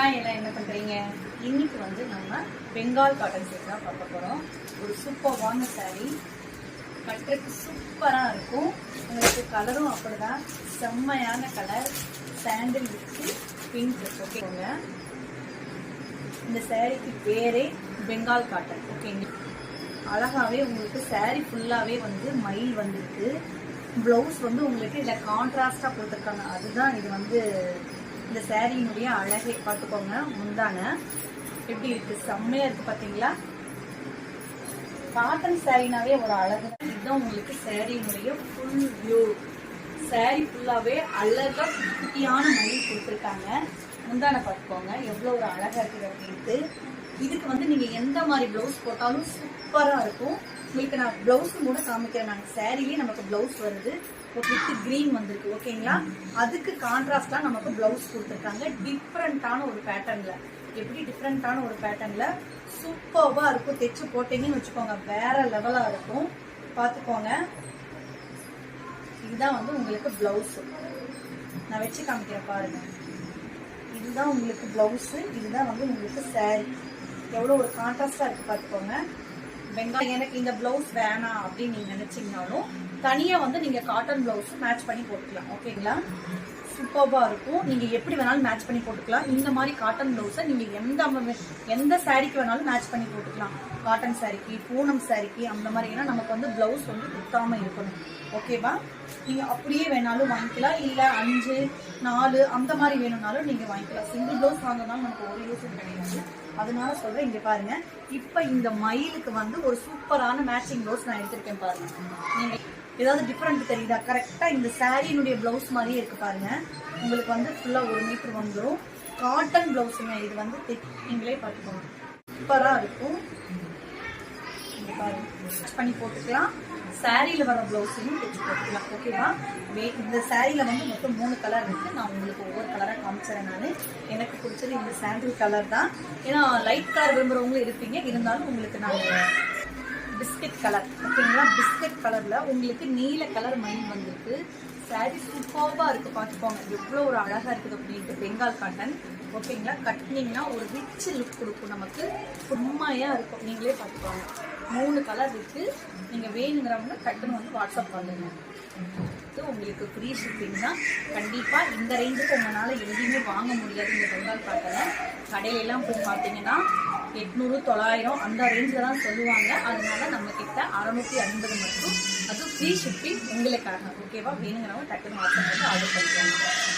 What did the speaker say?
Hi எல்லாம் என்ன பண்ணுறீங்க? இன்னைக்கு வந்து நம்ம பெங்கால் காட்டன் சேரீ தான் பார்க்க போகிறோம். ஒரு சூப்பர்வான சாரீ, கட்டுறதுக்கு சூப்பராக இருக்கும். உங்களுக்கு கலரும் அப்படிதான் செம்மையான கலர், சாண்டில் வித்து பிங்க். ஓகேங்க, இந்த சாரீக்கு பேரே பெங்கால் காட்டன். ஓகேங்க, அழகாகவே உங்களுக்கு சாரீ ஃபுல்லாகவே வந்து மயில் வந்துருக்கு. ப்ளவுஸ் வந்து உங்களுக்கு இதில் கான்ட்ராஸ்டாக போட்டிருக்காங்க. அதுதான் இது வந்து இந்த சாரியினுடைய அழகை. பார்த்துக்கோங்க, முந்தான எப்படி இருக்கு, செம்மையா இருக்கு. பார்த்தீங்களா, காட்டன் சாரினாவே ஒரு அழகு. இதுதான் உங்களுக்கு சாரியினுடைய ஃபுல் வியூ. சாரி ஃபுல்லாவே அழகா குட்டியான மயில் கொடுத்துருக்காங்க. முந்தான பார்த்துக்கோங்க எவ்வளோ ஒரு அழகா இருக்குது அப்படின்ட்டு. இதுக்கு வந்து நீங்க எந்த மாதிரி பிளவுஸ் போட்டாலும் சூப்பரா இருக்கும். உங்களுக்கு நான் பிளவுஸ் கூட காமிக்கிறேன். நாங்கள் சாரிலேயே நமக்கு பிளவுஸ் வருது, வித் கிரீன் வந்திருக்கு. ஓகேங்களா, அதுக்கு கான்ட்ராஸ்டா நமக்கு பிளவுஸ் கொடுத்துருக்காங்க. டிஃப்ரெண்டான ஒரு பேட்டர்ன்ல, எப்படி டிஃப்ரெண்டான ஒரு பேட்டர்ன்ல சூப்பர்வா இருக்கும். தைச்சு போட்டீங்கன்னு வச்சுக்கோங்க, வேற லெவலா இருக்கும். பார்த்துக்கோங்க, இதுதான் வந்து உங்களுக்கு பிளவுஸ். நான் வச்சு காமிக்கிறேன் பாருங்க. இதுதான் உங்களுக்கு பிளவுஸ், இதுதான் வந்து உங்களுக்கு சாரி. எவ்வளோ ஒரு கான்ட்ராஸ்டா இருக்கு பார்த்துக்கோங்க. பெங்கால் எனக்கு இந்த பிளவுஸ் வேணாம் அப்படின்னு நீங்க நினைச்சீங்கனாலும் தனியா வந்து நீங்க காட்டன் பிளவுஸ் மேட்ச் பண்ணி போட்டுக்கலாம். ஓகேங்களா, சூப்பர்வா இருக்கும். நீங்க எப்படி வேணாலும் மேட்ச் பண்ணி போட்டுக்கலாம். இந்த மாதிரி காட்டன் பிளவுஸை நீங்க எந்த சாரிக்கு வேணாலும் மேட்ச் பண்ணி போட்டுக்கலாம். காட்டன் சாரிக்கு, பூனம் சாரிக்கு, அந்த மாதிரி. ஏன்னா நமக்கு வந்து பிளவுஸ் வந்து குத்தாம இருக்கணும். ஓகேவா, நீங்க அப்படியே வேணாலும் வாங்கிக்கலாம், இல்ல 5, 4 அந்த மாதிரி வேணும்னாலும் நீங்க வாங்கிக்கலாம். சிங்கிள் பிளவுஸ் வாங்கினாலும் நமக்கு ஒரு யூஸும் கிடையாது. அதனால சொல்றேன். இங்க பாருங்க, இப்ப இந்த மயிலுக்கு வந்து ஒரு சூப்பரான மேட்சிங் பிளவுஸ் நான் எடுத்திருக்கேன். பாருங்க, நீங்க ஏதாவது டிஃபரெண்ட் தெரியுதா? கரெக்டா இந்த சாரியினுடைய பிளவுஸ் மாதிரியே இருக்கு. பாருங்க, உங்களுக்கு வந்து ஃபுல்லா 1 மீட்டர் வந்துடும். காட்டன் பிளவுஸுங்க இது வந்து. நீங்களே பார்த்துக்கோங்க, சூப்பரா இருக்கும். இங்க பாருங்க, ஸ்டிச் பண்ணி போட்டுக்கலாம். சாரியில வர பிளவுஸையும் தைச்சு போட்டுக்கலாம். ஓகேவா, இந்த சாரியில வந்து மொத்தம் 3 கலர் இருக்கு. நான் உங்களுக்கு ஒவ்வொரு கலரா காமிச்சிறேன். நான் எனக்கு பிடிச்சது இந்த சாண்டில் கலர் தான். ஏன்னா லைட் கலர் விரும்புறவங்களும் இருப்பீங்க, இருந்தாலும் உங்களுக்கு நான் பிஸ்கட் கலர். ஓகேங்களா, பிஸ்கட் கலர்ல உங்களுக்கு நீல கலர் மயில் வந்திருக்கு. சாரி சூப்பர்வா இருக்கு. பார்த்துக்கோங்க எவ்வளோ ஒரு அழகா இருக்குது அப்படின்ட்டு. பெங்கால் காட்டன். ஓகேங்களா, கட்டினீங்கன்னா ஒரு ரிச் லுக் கொடுக்கும் நமக்கு. உண்மையா இருக்கும். நீங்களே பார்த்துக்கோங்க, 3 கலர் இருக்கு. நீங்க வேணுங்கிறவங்க டக்குன்னு வந்து வாட்ஸ்அப் பண்ணுங்க. உங்களுக்கு ஃப்ரீ ஷிப்பிங் தான். கண்டிப்பா இந்த ரேஞ்சுக்கு உங்களால எங்கேயுமே வாங்க முடியாது. இந்த பெங்கால் காட்டனை கடையில எல்லாம் போய் பார்த்தீங்கன்னா 800, 900 அந்த ரேஞ்சில் தான் சொல்லுவாங்க. அதனால நம்ம கிட்ட 650 மட்டும். அதுவும் ஃப்ரீ ஷிப்பிங் உங்களுக்காக. ஓகேவா, வேணுங்கிறவங்க டக்குன்னு வாட்ஸ்அப் வந்து ஆர்டர் பண்ணிக்கலாம்.